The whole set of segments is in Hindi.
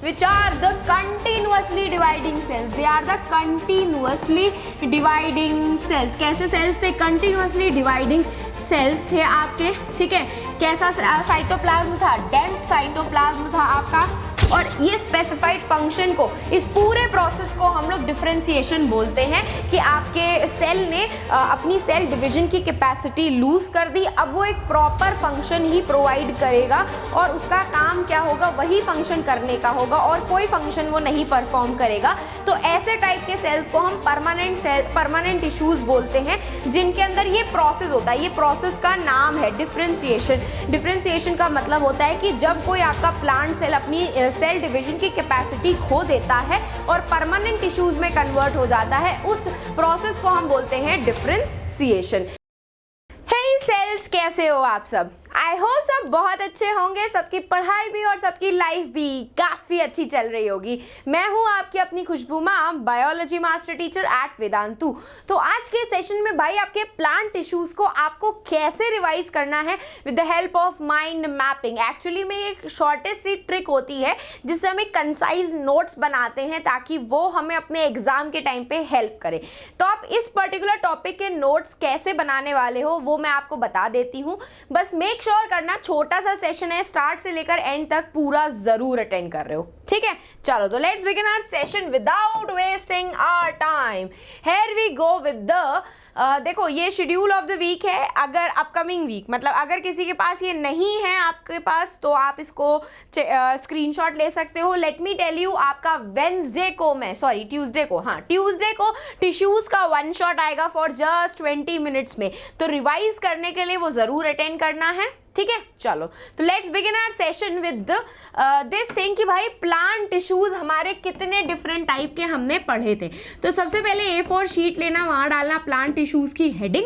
Which are the continuously dividing cells, they are the continuously dividing cells. कैसे सेल्स थे? कंटिन्यूअसली डिवाइडिंग सेल्स थे आपके, ठीक है। कैसा साइटोप्लाज्म था? डेंस साइटोप्लाज्म था आपका। और ये स्पेसिफाइड फंक्शन को, इस पूरे प्रोसेस को हम लोग डिफरेंशिएशन बोलते हैं कि आपके सेल ने अपनी सेल डिवीजन की कैपेसिटी लूज कर दी। अब वो एक प्रॉपर फंक्शन ही प्रोवाइड करेगा और उसका काम क्या होगा? वही फंक्शन करने का होगा और कोई फंक्शन वो नहीं परफॉर्म करेगा। तो ऐसे टाइप के सेल्स को हम परमानेंट टिश्यूज बोलते हैं, जिनके अंदर ये प्रोसेस होता है। ये प्रोसेस का नाम है डिफरेंशिएशन। डिफरेंशिएशन का मतलब होता है कि जब कोई आपका प्लांट सेल अपनी सेल डिवीजन की कैपेसिटी खो देता है और परमानेंट टिश्यूज में कन्वर्ट हो जाता है, उस प्रोसेस को हम बोलते हैं डिफरेंशिएशन। हे सेल्स, कैसे हो आप सब? आई होप सब बहुत अच्छे होंगे। सबकी पढ़ाई भी और सबकी लाइफ भी काफ़ी अच्छी चल रही होगी। मैं हूँ आपकी अपनी Khushboo ma'am, biology master teacher at Vedantu. तो आज के सेशन में भाई आपके प्लांट टिश्यूज़ को आपको कैसे रिवाइज करना है with the help of mind mapping. Actually में एक शॉर्टेस्ट सी ट्रिक होती है जिससे हम एक कंसाइज नोट्स बनाते हैं ताकि वो हमें अपने एग्जाम के टाइम पे हेल्प करे। तो आप इस पर्टिकुलर टॉपिक के नोट्स कैसे बनाने वाले हो वो मैं आपको बता देती हूँ। बस मेक श्योर करना, छोटा सा सेशन है, स्टार्ट से लेकर एंड तक पूरा जरूर अटेंड कर रहे हो, ठीक है। चलो तो let's begin our session without wasting our time. Here we go with the देखो ये शेड्यूल ऑफ द वीक है। अगर अपकमिंग वीक, मतलब अगर किसी के पास ये नहीं है आपके पास, तो आप इसको स्क्रीनशॉट ले सकते हो। लेट मी टेल यू, आपका ट्यूसडे को टिश्यूज का वन शॉट आएगा फॉर जस्ट 20 मिनट्स में। तो रिवाइज करने के लिए वो जरूर अटेंड करना है, ठीक है। चलो तो let's begin our session with this thing कि भाई प्लांट टिश्यूज हमारे कितने डिफरेंट टाइप के हमने पढ़े थे। तो सबसे पहले A4 शीट लेना, वहां डालना प्लांट टिश्यूज की हेडिंग।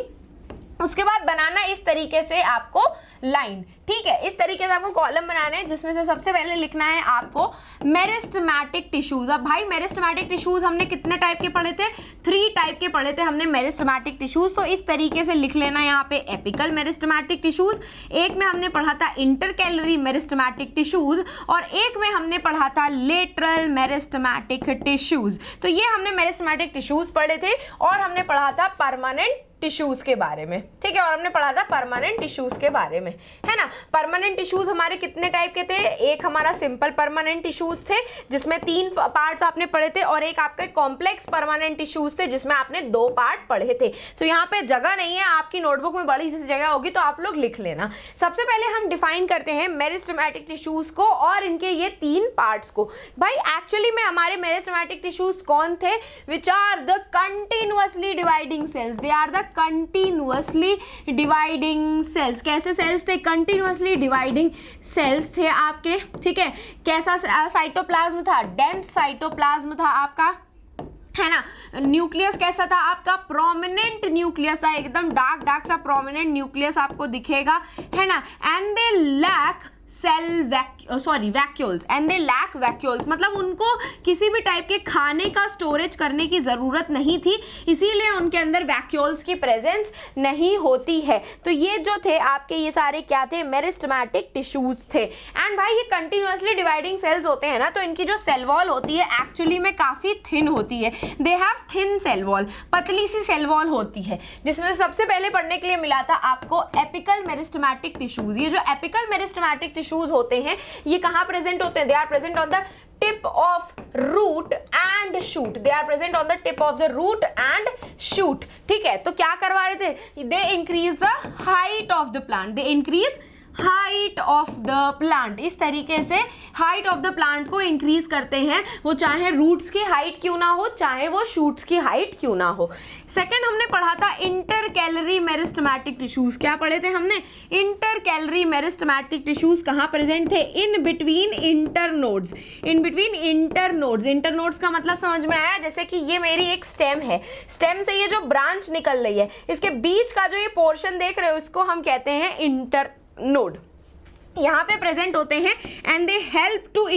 उसके बाद बनाना इस तरीके से आपको लाइन, ठीक है। इस तरीके से आपको कॉलम बनाना है जिसमें से सबसे पहले लिखना है आपको मेरिस्टेमेटिक टिश्यूज। अब भाई मेरिस्टेमेटिक टिश्यूज हमने कितने टाइप के पढ़े थे? 3 टाइप के पढ़े थे हमने मेरिस्टेमेटिक टिश्यूज। तो इस तरीके से लिख लेना यहाँ पे एपिकल मेरिस्टेमेटिक टिश्यूज, एक में हमने पढ़ा था इंटरकैलरी मेरिस्टेमेटिक टिश्यूज और एक में हमने पढ़ा था लेटरल मेरिस्टेमेटिक टिश्यूज। तो ये हमने मेरिस्टेमेटिक टिश्यूज पढ़े थे और हमने पढ़ा था परमानेंट टिश्यूज के बारे में, ठीक है। और हमने पढ़ा था परमानेंट टिश्यूज के बारे में, है ना। परमानेंट टिश्यूज हमारे कितने टाइप के थे? एक हमारा सिंपल परमानेंट टिश्यूज थे जिसमें 3 पार्ट्स आपने पढ़े थे और एक आपके कॉम्प्लेक्स परमानेंट टिश्यूज थे जिसमें आपने 2 पार्ट पढ़े थे। तो यहाँ पे जगह नहीं है, आपकी नोटबुक में बड़ी सी जगह होगी तो आप लोग लिख लेना। सबसे पहले हम डिफाइन करते हैं मेरिस्टेमेटिक टिश्यूज को और इनके ये 3 पार्ट्स को। भाई एक्चुअली में हमारे मेरिस्टेमेटिक टिश्यूज कौन थे? Which are the continuously dividing cells, they are the continuously dividing cells. कैसे सेल्स थे? कंटिन्यूअसली डिवाइडिंग सेल्स थे आपके, ठीक है। कैसा साइटोप्लाज्म था? डेंस साइटोप्लाज्म था आपका, है ना। न्यूक्लियस कैसा था आपका? प्रोमिनेंट न्यूक्लियस था, एकदम डार्क सा प्रोमिनेंट न्यूक्लियस आपको दिखेगा, है ना। And they lack vacuoles and they lack vacuoles, मतलब उनको किसी भी टाइप के खाने का स्टोरेज करने की ज़रूरत नहीं थी, इसीलिए उनके अंदर वैक्यूल्स की प्रेजेंस नहीं होती है। तो ये जो थे आपके, ये सारे क्या थे? मेरिस्टेमेटिक टिश्यूज थे। एंड भाई ये कंटिन्यूअसली डिवाइडिंग सेल्स होते हैं ना, तो इनकी जो सेल वॉल होती है एक्चुअली में काफ़ी थिन होती है। They have thin cell wall, पतली सी सेल वॉल होती है, जिसमें सबसे पहले पढ़ने के लिए मिला था आपको एपिकल मेरिस्टेमेटिक टिश्यूज। ये जो एपिकल मेरिस्टेमेटिक टिश्यूज होते हैं ये कहाँ प्रेजेंट होते हैं? They are present on the tip of root and shoot, they are present on the tip of the root and shoot, ठीक है। तो क्या करवा रहे थे? They increase the height of the plant, they increase height of the plant. इस तरीके से हाइट ऑफ द प्लांट को इंक्रीज करते हैं, वो चाहे रूट्स की हाइट क्यों ना हो, चाहे वो शूट्स की हाइट क्यों ना हो। सेकंड हमने पढ़ा था इंटरकैलरी मेरिस्टेमेटिक टिश्यूज। क्या पढ़े थे हमने? इंटरकैलरी मेरिस्टेमेटिक टिश्यूज कहाँ प्रेजेंट थे? In between internodes, in between internodes. Internodes का मतलब समझ में आया? जैसे कि ये मेरी एक स्टेम है, स्टेम से ये जो ब्रांच निकल रही है, इसके बीच का जो ये पोर्शन देख रहे हो इसको हम कहते हैं इंटरनोड, यहाँ पे प्रेजेंट होते हैं and they help to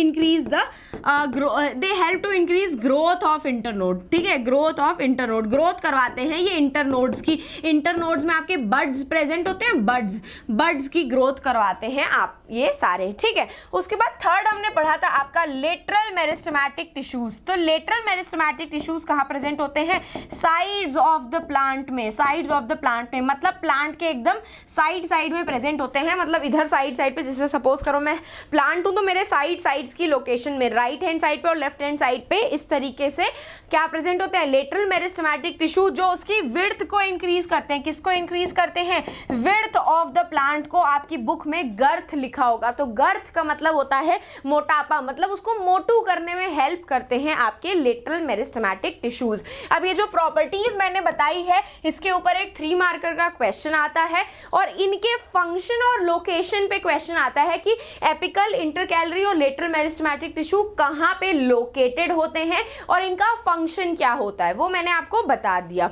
increase growth of internode. ठीक है, ग्रोथ ऑफ इंटरनोड, ग्रोथ करवाते हैं ये इंटरनोड्स की। इंटरनोड्स में आपके बड्स प्रेजेंट होते हैं, बड्स की ग्रोथ करवाते हैं आप ये सारे। ठीक है, उसके बाद थर्ड हमने पढ़ा था आपका लेटरल मेरिस्टेमेटिक टिश्यूज। तो लेटरल मेरिस्टेमेटिक टिश्यूज कहाँ प्रेजेंट होते हैं? साइड्स ऑफ द प्लांट में, साइड्स ऑफ द प्लांट में, मतलब प्लांट के एकदम साइड में प्रेजेंट होते हैं। मतलब इधर साइड पे, जैसे सपोज करो मैं प्लांट हूं तो मेरे साइड्स की लोकेशन में राइट हैंड साइड पे और लेफ्ट हैंड साइड पे इस तरीके से क्या प्रेजेंट होते हैं? लेटरल मेरिस्टेमेटिक टिश्यू, जो उसकी विड्थ को इंक्रीज करते हैं। किसको इंक्रीज करते हैं? विड्थ ऑफ द प्लांट को आपकी बुक में गर्थ लिखा होगा। तो गर्थ का मतलब होता है मोटापा, मतलब उसको मोटू करने में हेल्प करते हैं आपके लेटरल मेरिस्टेमेटिक टिश्यूज। अब ये जो प्रॉपर्टीज मैंने बताई है इसके ऊपर एक 3 मार्कर का क्वेश्चन आता है और इनके फंक्शन और लोकेशन पे क्वेश्चन आता है कि एपिकल, इंटरकैलरी और लेटरल मेरिस्टेमेटिक टिश्यू कहां पे लोकेटेड होते हैं और इनका फंक्शन क्या होता है वो मैंने आपको बता दिया।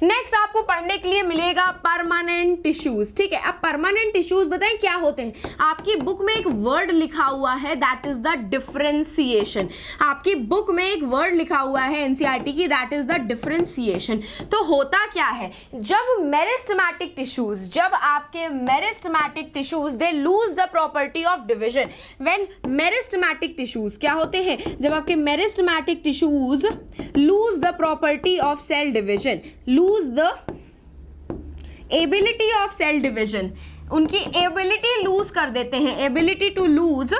नेक्स्ट आपको पढ़ने के लिए मिलेगा परमानेंट टिश्यूज। ठीक है, अब परमानेंट टिश्यूज बताएं क्या होते हैं। आपकी बुक में एक वर्ड लिखा हुआ है दैट इज द डिफरेंशिएशन। आपकी बुक में एक वर्ड लिखा हुआ है एनसीईआरटी की, दैट इज द डिफरेंशिएशन। तो होता क्या है, जब मेरिस्टेमेटिक टिश्यूज, जब आपके meristematic tissues they lose the property of division. When meristematic tissues क्या होते हैं? जब आपके meristematic tissues lose the property of cell division, lose the ability of cell division, उनकी एबिलिटी लूज कर देते हैं, ability to lose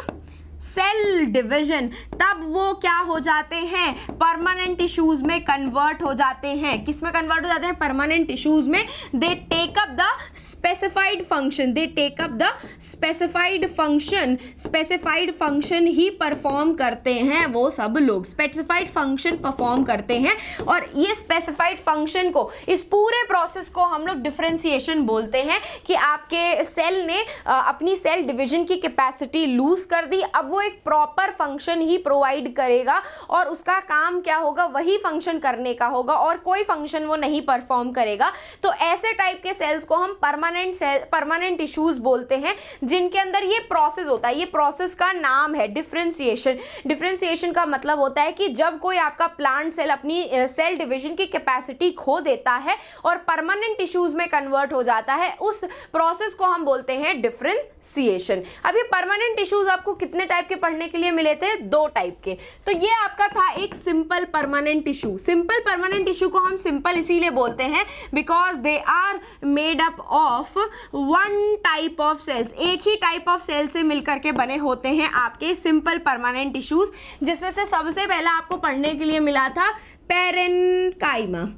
cell division, तब वो क्या हो जाते हैं? परमानेंट टिश्यूज में कन्वर्ट हो जाते हैं। किस में कन्वर्ट हो जाते हैं? परमानेंट टिश्यूज में। They take up the specified function, they take up the specified function, specified function ही परफॉर्म करते हैं वो सब लोग, स्पेसिफाइड फंक्शन परफॉर्म करते हैं। और ये स्पेसिफाइड फंक्शन को, इस पूरे प्रोसेस को हम लोग डिफरेंशिएशन बोलते हैं कि आपके सेल ने अपनी सेल डिवीजन की कैपेसिटी लूज कर दी। अब वो एक प्रॉपर फंक्शन ही प्रोवाइड करेगा और उसका काम क्या होगा? वही फंक्शन करने का होगा और कोई फंक्शन वो नहीं परफॉर्म करेगा। तो ऐसे टाइप के सेल्स को हम परमानेंट टिश्यूज बोलते हैं, जिनके अंदर ये प्रोसेस होता है। ये प्रोसेस का नाम है डिफरेंशिएशन। डिफरेंशिएशन का मतलब होता है कि जब कोई आपका प्लांट सेल अपनी सेल डिवीजन की कैपेसिटी खो देता है और परमानेंट टिश्यूज में कन्वर्ट हो जाता है, उस प्रोसेस को हम बोलते हैं डिफरेंशिएशन। अब ये परमानेंट टिश्यूज आपको कितने टाइप के पढ़ने के लिए मिले थे? 2 टाइप के। तो ये आपका था एक simple permanent tissue. Simple permanent tissue को हम सिंपल इसीलिए बोलते हैं because they are made up of 1 type of cells. एक ही टाइप ऑफ सेल से मिलकर के बने होते हैं आपके सिंपल परमानेंट टिश्यूज, जिसमें से सबसे पहला आपको पढ़ने के लिए मिला था पेरेन्काइमा,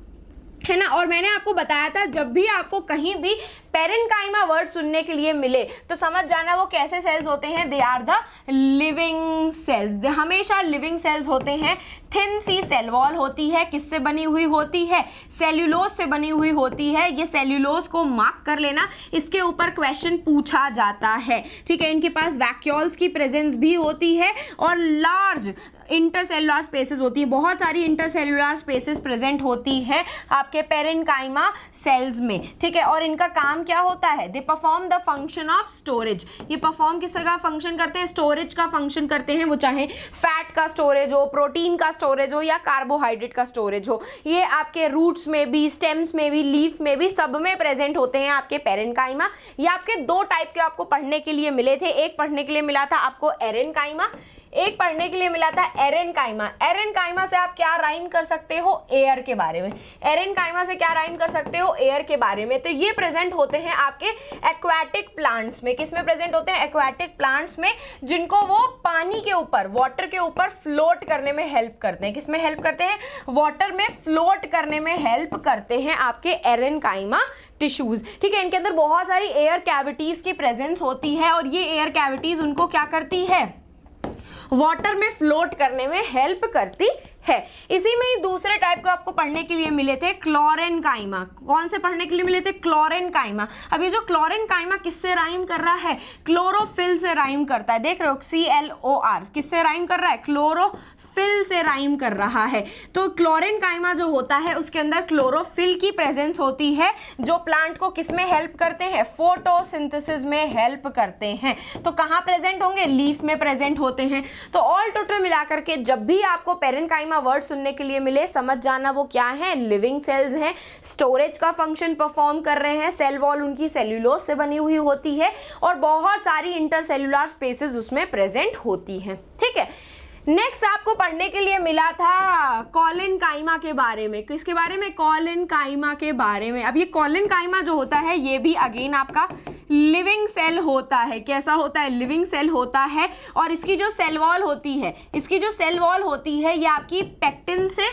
है ना। और मैंने आपको बताया था जब भी आपको कहीं भी पेरेन्काइमा वर्ड सुनने के लिए मिले तो समझ जाना वो कैसे सेल्स होते हैं। They are the living cells. They हमेशा लिविंग सेल्स होते हैं। थिन सी सेल वॉल होती है, किससे बनी हुई होती है? सेल्यूलोज से बनी हुई होती है। ये सेल्यूलोज को मार्क कर लेना, इसके ऊपर क्वेश्चन पूछा जाता है। ठीक है, इनके पास वैक्यूल्स की प्रेजेंस भी होती है और लार्ज इंटरसेलुलर स्पेसेस होती है। बहुत सारी इंटरसेलुलर स्पेसेस प्रेजेंट होती है आपके पेरेन्काइमा सेल्स में। ठीक है, और इनका काम क्या होता है? They perform the function of storage. ये परफॉर्म किसका फंक्शन करते हैं? स्टोरेज का फंक्शन करते हैं। वो चाहे फैट का स्टोरेज हो, प्रोटीन का स्टोरेज हो या कार्बोहाइड्रेट का स्टोरेज हो। ये आपके रूट्स में भी, स्टेम्स में भी, लीफ में भी, सब में प्रेजेंट होते हैं आपके पेरेन्काइमा। ये आपके 2 टाइप के आपको पढ़ने के लिए मिले थे। एक पढ़ने के लिए मिला था आपको एरेन्काइमा, एक पढ़ने के लिए मिला था एरेन्काइमा। एरेन्काइमा से आप क्या राइम कर सकते हो? एयर के बारे में। एरेन्काइमा से क्या राइम कर सकते हो? एयर के बारे में। तो ये प्रेजेंट होते हैं आपके एक्वाटिक प्लांट्स में। किस में प्रेजेंट होते हैं? एक्वाटिक प्लांट्स में, जिनको वो पानी के ऊपर, वाटर के ऊपर फ्लोट करने में हेल्प करते हैं। किस में हेल्प करते हैं? वाटर में फ्लोट करने में हेल्प करते हैं आपके एरेन्काइमा टिश्यूज। ठीक है, इनके अंदर बहुत सारी एयर कैविटीज की प्रेजेंस होती है और ये एयर कैविटीज उनको क्या करती है? वाटर में फ्लोट करने में हेल्प करती है। इसी में ही दूसरे टाइप को आपको पढ़ने के लिए मिले थे क्लोरेन्काइमा। कौन से पढ़ने के लिए मिले थे? क्लोरेन्काइमा। अब ये जो क्लोरेन्काइमा किससे राइम कर रहा है? क्लोरोफिल से राइम करता है। देख रहे हो, CLOR किससे राइम कर रहा है? क्लोरोफिल फिल से राइम कर रहा है। तो क्लोरेनकाइमा जो होता है उसके अंदर क्लोरोफिल की प्रेजेंस होती है, जो प्लांट को किस में हेल्प करते हैं, फोटोसिंथेसिस में हेल्प करते हैं। तो कहाँ प्रेजेंट होंगे, लीफ में प्रेजेंट होते हैं। तो ऑल टोटल मिलाकर के जब भी आपको पेरेन्काइमा वर्ड सुनने के लिए मिले, समझ जाना वो क्या है, लिविंग सेल्स हैं, स्टोरेज का फंक्शन परफॉर्म कर रहे हैं, सेल वॉल उनकी सेल्यूलोज से बनी हुई होती है और बहुत सारी इंटरसेल्युलर स्पेसेस उसमें प्रेजेंट होती हैं। ठीक है, नेक्स्ट आपको पढ़ने के लिए मिला था कॉलेनकाइमा के बारे में। किसके बारे में, कॉलेनकाइमा के बारे में। अब ये कॉलेनकाइमा जो होता है ये भी अगेन आपका लिविंग सेल होता है। कैसा होता है, लिविंग सेल होता है। और इसकी जो सेल वॉल होती है, इसकी जो सेल वॉल होती है ये आपकी पेक्टिन से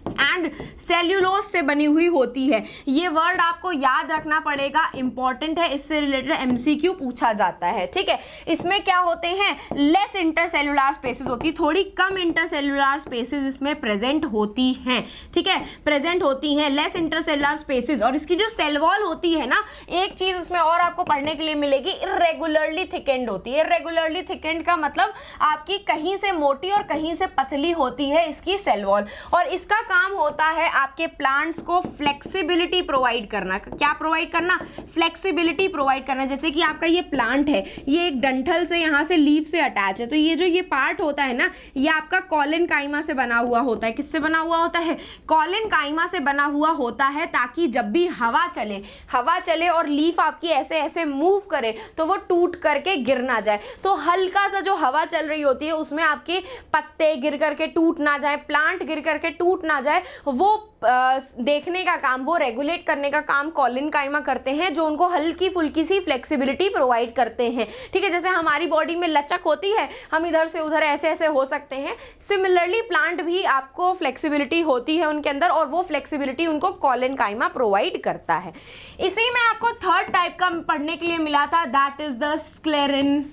एंड सेल्यूलोज से बनी हुई होती है। ये वर्ड आपको याद रखना पड़ेगा, इंपॉर्टेंट है, इससे रिलेटेड एमसीक्यू पूछा जाता है। ठीक है, इसमें क्या होते हैं, लेस इंटरसेल्युलर स्पेसेस होती है, थोड़ी कम इंटरसेल्युलर स्पेसेस इसमें प्रेजेंट होती हैं। ठीक है, प्रेजेंट होती हैं लेस इंटरसेल्युलर स्पेसेस। और इसकी जो सेल वॉल होती है ना, एक चीज इसमें और आपको पढ़ने के लिए मिलेगी, इरेगुलरली थिकेंड होती है। इरेगुलरली थिकेंड का मतलब आपकी कहीं से मोटी और कहीं से पतली होती है इसकी सेल वॉल। और इसका काम होता है आपके प्लांट्स को फ्लेक्सिबिलिटी प्रोवाइड करना। क्या प्रोवाइड करना, फ्लेक्सिबिलिटी प्रोवाइड करना। जैसे कि आपका ये प्लांट है, ये एक डंठल से यहाँ से लीफ से अटैच है, तो ये जो ये पार्ट होता है ना, ये आपका कॉलेनकाइमा से बना हुआ होता है। किससे बना हुआ होता है, कॉलेनकाइमा से बना हुआ होता है, ताकि जब भी हवा चले और लीफ आपकी ऐसे ऐसे मूव करे तो वो टूट करके गिर ना जाए। तो हल्का सा जो हवा चल रही होती है उसमें आपके पत्ते गिर करके टूट ना जाए, प्लांट गिर करके टूट ना जाए, वो देखने का काम, वो रेगुलेट करने का काम कॉलेनकाइमा करते हैं, जो उनको हल्की फुल्की सी फ्लेक्सिबिलिटी प्रोवाइड करते हैं। ठीक है, जैसे हमारी बॉडी में लचक होती है, हम इधर से उधर ऐसे ऐसे हो सकते हैं, सिमिलरली प्लांट भी आपको फ्लेक्सिबिलिटी होती है उनके अंदर, और वो फ्लेक्सिबिलिटी उनको कॉलेनकाइमा प्रोवाइड करता है। इसी में आपको थर्ड टाइप का पढ़ने के लिए मिला था, दैट इज द स्क्लेरेन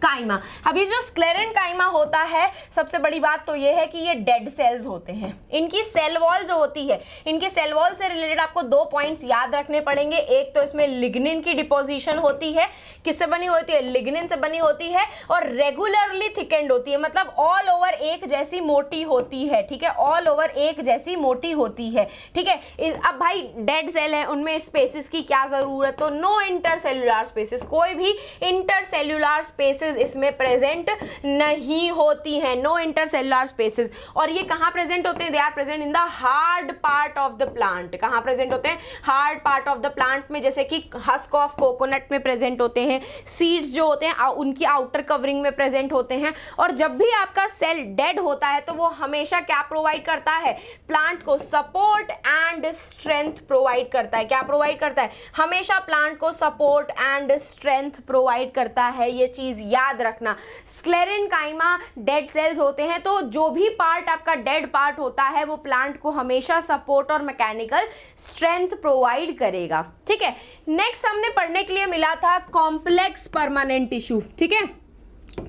काइमा। अभी जो स्क्लेरेनकाइमा होता है, सबसे बड़ी बात तो ये है कि ये डेड सेल्स होते हैं। इनकी सेल वॉल जो होती है, इनकी सेल वॉल से रिलेटेड आपको 2 पॉइंट्स याद रखने पड़ेंगे। एक तो इसमें लिग्निन की डिपोजिशन होती है, किससे बनी होती है, लिग्निन से बनी होती है, और रेगुलरली थिकेंड होती है, मतलब ऑल ओवर एक जैसी मोटी होती है। ठीक है, ऑल ओवर एक जैसी मोटी होती है। ठीक है, अब भाई डेड सेल है, उनमें स्पेसेस की क्या जरूरत, तो नो इंटरसेल्युलर स्पेसेस, कोई भी इंटरसेल्युलर स्पेसेस इसमें प्रेजेंट नहीं होती हैं, नो इंटरसेल्युलर स्पेसेस। और ये कहां प्रेजेंट होते हैं, they are present in the hard part of the plant. कहां प्रेजेंट होते हैं, hard part of the plant में, जैसे कि हस्क ऑफ कोकोनट में प्रेजेंट होते हैं, सीड्स जो होते हैं उनकी आउटर कवरिंग में प्रेजेंट होते हैं। और जब भी आपका सेल डेड होता है तो वो हमेशा क्या प्रोवाइड करता है, प्लांट को सपोर्ट एंड स्ट्रेंथ प्रोवाइड करता है। क्या प्रोवाइड करता है, हमेशा प्लांट को सपोर्ट एंड स्ट्रेंथ प्रोवाइड करता है। ये चीज याद रखना। स्क्लेरेनकाइमा डेड सेल्स होते हैं, तो जो भी पार्ट आपका डेड पार्ट होता है वो प्लांट को हमेशा सपोर्ट और मैकेनिकल स्ट्रेंथ प्रोवाइड करेगा। ठीक है, नेक्स्ट हमने पढ़ने के लिए मिला था कॉम्प्लेक्स परमानेंट टिश्यू। ठीक है,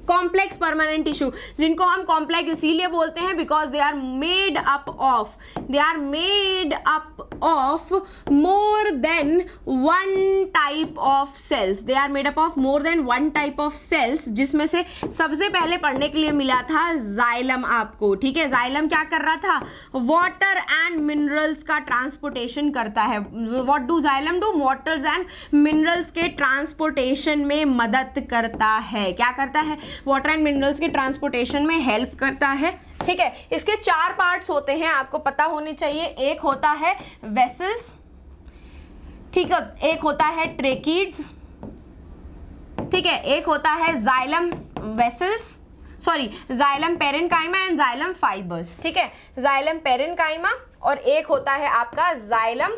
कॉम्प्लेक्स परमानेंट टिश्यू, जिनको हम कॉम्प्लेक्स इसीलिए बोलते हैं because they are made up of more than one type of cells. They are made up of more than one type of cells, जिसमें से सबसे पहले पढ़ने के लिए मिला था जाइलम आपको। ठीक है, जाइलम क्या कर रहा था, वाटर एंड मिनरल्स का ट्रांसपोर्टेशन करता है। What do xylem do, waters and minerals के ट्रांसपोर्टेशन में मदद करता है। क्या करता है, वाटर एंड मिनरल्स के ट्रांसपोर्टेशन में हेल्प करता है। ठीक है, इसके 4 पार्ट्स होते हैं, आपको पता होने चाहिए। एक होता है वेसल्स, ठीक है, एक होता है ट्रेकीड्स, ठीक है, एक होता है xylem vessels, sorry xylem parenchyma and xylem fibres. ठीक है, जाइलम पेरेन्काइमा और एक होता है आपका जाइलम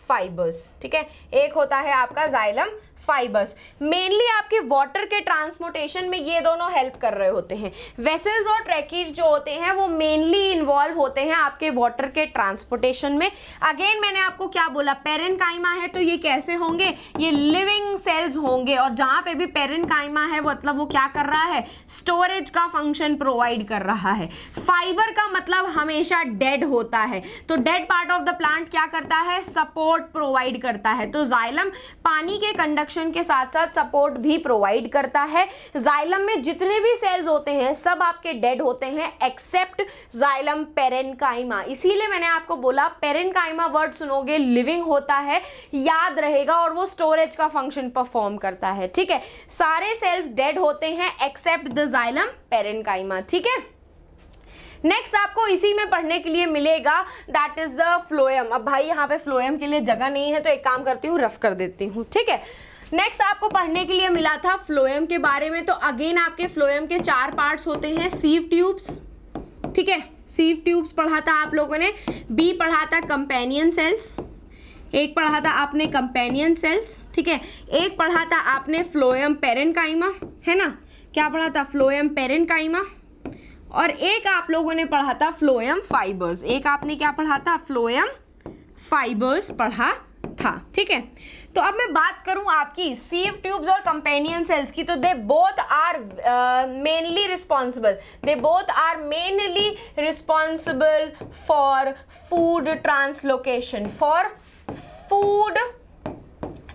फाइबर्स। ठीक है, एक होता है आपका जाइलम फाइबर्स। मेनली आपके वाटर के ट्रांसपोर्टेशन में ये दोनों हेल्प कर रहे होते हैं। वेसल्स और ट्रैकीड जो होते हैं वो मेनली इन्वॉल्व होते हैं आपके वाटर के ट्रांसपोर्टेशन में। अगेन मैंने आपको क्या बोला, पेरेन्काइमा है तो ये कैसे होंगे, ये लिविंग सेल्स होंगे, और जहां पे भी पेरेन्काइमा है मतलब वो क्या कर रहा है, स्टोरेज का फंक्शन प्रोवाइड कर रहा है। फाइबर का मतलब हमेशा डेड होता है, तो dead part of the plant क्या करता है, सपोर्ट प्रोवाइड करता है। तो जाइलम पानी के कंडक्शन फंक्शन के साथ साथ सपोर्ट भी प्रोवाइड करता है। जाइलम में जितने भी सेल्स होते हैं सब आपके डेड होते हैं एक्सेप्ट जाइलम पेरेन्काइमा। इसीलिए मैंने आपको बोला पेरेन्काइमा वर्ड सुनोगे लिविंग होता है, याद रहेगा, और वो स्टोरेज का फंक्शन परफॉर्म करता है। ठीक है, सारे सेल्स डेड होते हैं एक्सेप्ट द जाइलम पेरेन्काइमा। ठीक है, नेक्स्ट आपको इसी में पढ़ने के लिए मिलेगा दैट इज द फ्लोएम। अब भाई यहाँ पे फ्लोएम के लिए जगह नहीं है तो एक काम करती हूँ, रफ कर देती हूँ। ठीक है, नेक्स्ट आपको पढ़ने के लिए मिला था फ्लोएम के बारे में। तो अगेन आपके फ्लोएम के 4 पार्ट्स होते हैं। सीव ट्यूब्स, ठीक है, सीव ट्यूब्स पढ़ा था आप लोगों ने। बी पढ़ा था कंपेनियन सेल्स, एक पढ़ा था आपने कंपेनियन सेल्स। ठीक है, एक पढ़ा था आपने फ्लोएम पेरेन्काइमा, है ना, क्या पढ़ा था, फ्लोएम पेरेन्काइमा। और एक आप लोगों ने पढ़ा था फ्लोएम फाइबर्स। एक आपने क्या पढ़ा था, फ्लोएम फाइबर्स पढ़ा था। ठीक है, तो अब मैं बात करूं आपकी सीव ट्यूब्स और कंपेनियन सेल्स की, तो they both are mainly responsible for food translocation,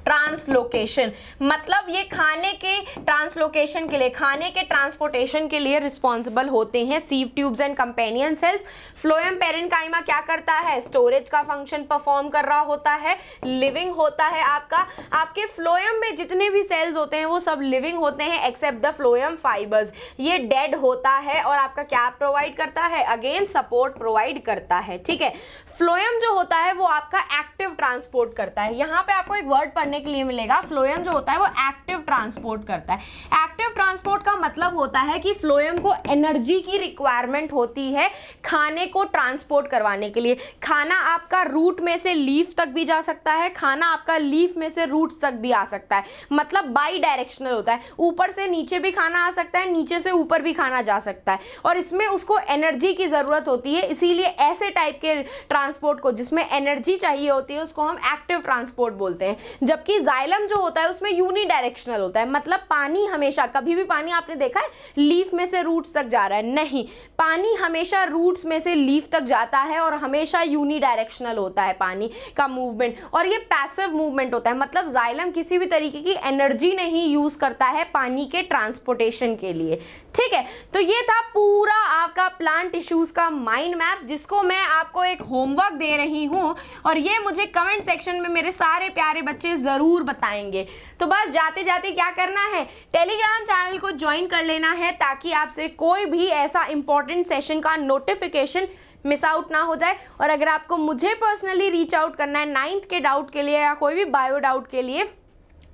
translocation मतलब ये खाने के ट्रांसलोकेशन के लिए, खाने के ट्रांसपोर्टेशन के लिए रिस्पॉन्सिबल होते हैं sieve tubes and companion cells. Phloem parenchyma क्या करता है, स्टोरेज का फंक्शन परफॉर्म कर रहा होता है, लिविंग होता है आपका। आपके फ्लोएम में जितने भी सेल्स होते हैं वो सब लिविंग होते हैं एक्सेप्ट द फ्लोएम फाइबर्स, ये डेड होता है। और आपका क्या प्रोवाइड करता है, अगेन सपोर्ट प्रोवाइड करता है। ठीक है, फ्लोएम जो होता है वो आपका एक्टिव ट्रांसपोर्ट करता है। यहाँ पे आपको एक वर्ड पढ़ने के लिए मिलेगा, फ्लोएम जो होता है वो एक्टिव ट्रांसपोर्ट करता है। एक्टिव ट्रांसपोर्ट का मतलब होता है कि फ्लोएम को एनर्जी की रिक्वायरमेंट होती है खाने को ट्रांसपोर्ट करवाने के लिए। खाना आपका रूट में से लीफ तक भी जा सकता है, खाना आपका लीफ में से रूट्स तक भी आ सकता है, मतलब बाई डायरेक्शनल होता है। ऊपर से नीचे भी खाना आ सकता है, नीचे से ऊपर भी खाना जा सकता है, और इसमें उसको एनर्जी की जरूरत होती है। इसीलिए ऐसे टाइप के ट्रांसपोर्ट को जिसमें एनर्जी चाहिए होती है उसको हम एक्टिव ट्रांसपोर्ट बोलते हैं। जबकि जाइलम जो होता है उसमें यूनिडायरेक्शनल होता है, मतलब पानी हमेशा, कभी भी पानी आपने देखा है लीफ में से रूट्स तक जा रहा है, नहीं, पानी हमेशा रूट्स में से लीफ तक जाता है और हमेशा यूनिडायरेक्शनल होता है पानी का मूवमेंट, और ये पैसिव मूवमेंट होता है, मतलब जाइलम किसी भी तरीके की एनर्जी नहीं यूज करता है पानी के ट्रांसपोर्टेशन के लिए। ठीक है, तो ये था पूरा आपका प्लांट टिश्यूज का माइंड मैप, जिसको मैं आपको एक होमवर्क दे रही हूं, और ये मुझे कमेंट सेक्शन में मेरे सारे प्यारे बच्चे जरूर बताएंगे। तो बस जाते जाते क्या करना है, टेलीग्राम चैनल को ज्वाइन कर लेना है ताकि आपसे कोई भी ऐसा इंपॉर्टेंट सेशन का नोटिफिकेशन मिस आउट ना हो जाए। और अगर आपको मुझे पर्सनली रीच आउट करना है 9th के डाउट के लिए या कोई भी बायो डाउट के लिए,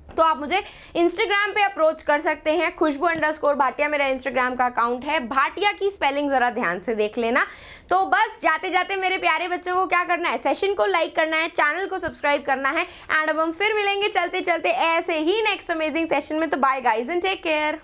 तो आप मुझे इंस्टाग्राम पे अप्रोच कर सकते हैं, खुशबू_भाटिया मेरा इंस्टाग्राम का अकाउंट है। भाटिया की स्पेलिंग जरा ध्यान से देख लेना। तो बस जाते जाते मेरे प्यारे बच्चों को क्या करना है, सेशन को लाइक करना है, चैनल को सब्सक्राइब करना है, एंड अब हम फिर मिलेंगे चलते चलते ऐसे ही नेक्स्ट अमेजिंग सेशन में। तो bye guys and take care.